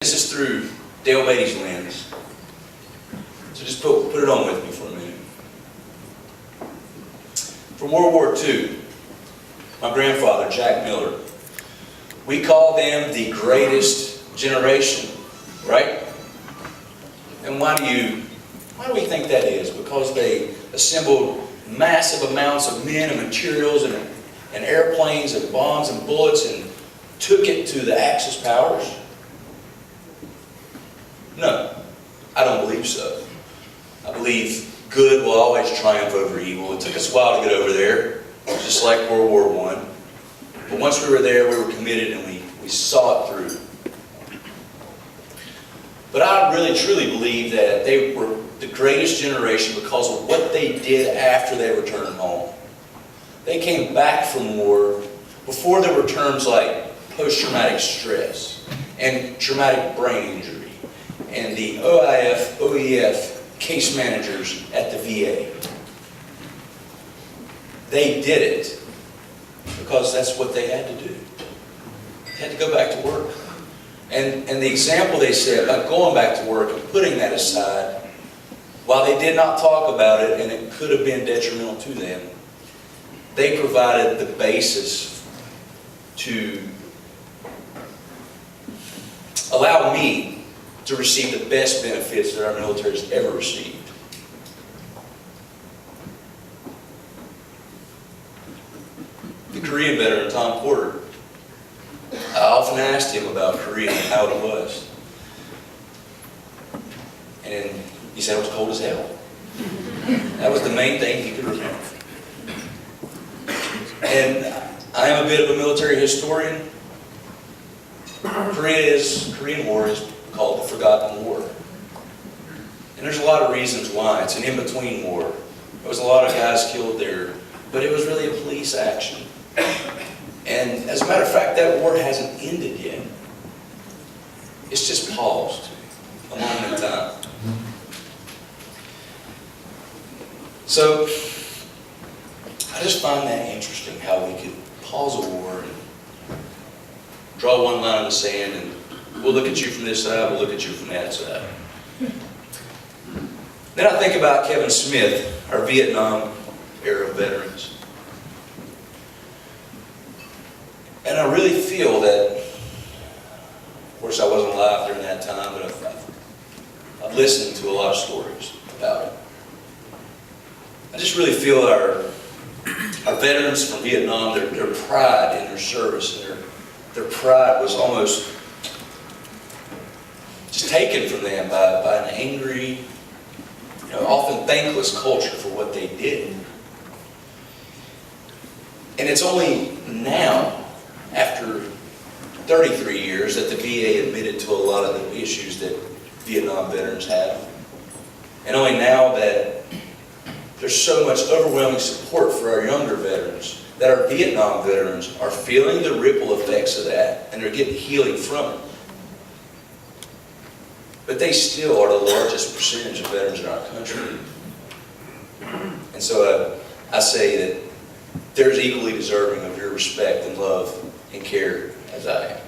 This is through Dale Beatty's lens. So just put it on with me for a minute. From World War II, my grandfather, Jack Miller, we call them the greatest generation, right? And why do we think that is? Because they assembled massive amounts of men and materials and airplanes and bombs and bullets and took it to the Axis powers? No, I don't believe so. I believe good will always triumph over evil. It took us a while to get over there, just like World War I. But once we were there, we were committed and we saw it through. But I really truly believe that they were the greatest generation because of what they did after they returned home. They came back from war before there were terms like post-traumatic stress and traumatic brain injury and the OIF, OEF case managers at the VA. They did it because that's what they had to do. They had to go back to work. And the example they said about going back to work and putting that aside, while they did not talk about it and it could have been detrimental to them, they provided the basis to allow me to receive the best benefits that our military has ever received. The Korean veteran, Tom Porter, I often asked him about Korea and how it was. And he said it was cold as hell. That was the main thing he could remember. And I am a bit of a military historian. Korean War is called the Forgotten War. And there's a lot of reasons why. It's an in-between war. There was a lot of guys killed there, but it was really a police action. And as a matter of fact, that war hasn't ended yet. It's just paused a moment in time. So, I just find that interesting how we could pause a war and draw one line in the sand and we'll look at you from this side, we'll look at you from that side. Then I think about Kevin Smith, our Vietnam era veterans. And I really feel that, of course I wasn't alive during that time, but I've listened to a lot of stories about it. I just really feel our veterans from Vietnam, their pride in their service, and their pride was almost just taken from them by an angry, often thankless culture for what they did. And it's only now, after 33 years, that the VA admitted to a lot of the issues that Vietnam veterans have. And only now that there's so much overwhelming support for our younger veterans, that our Vietnam veterans are feeling the ripple effects of that, and they're getting healing from it. But they still are the largest percentage of veterans in our country. And so I say that they're as equally deserving of your respect and love and care as I am.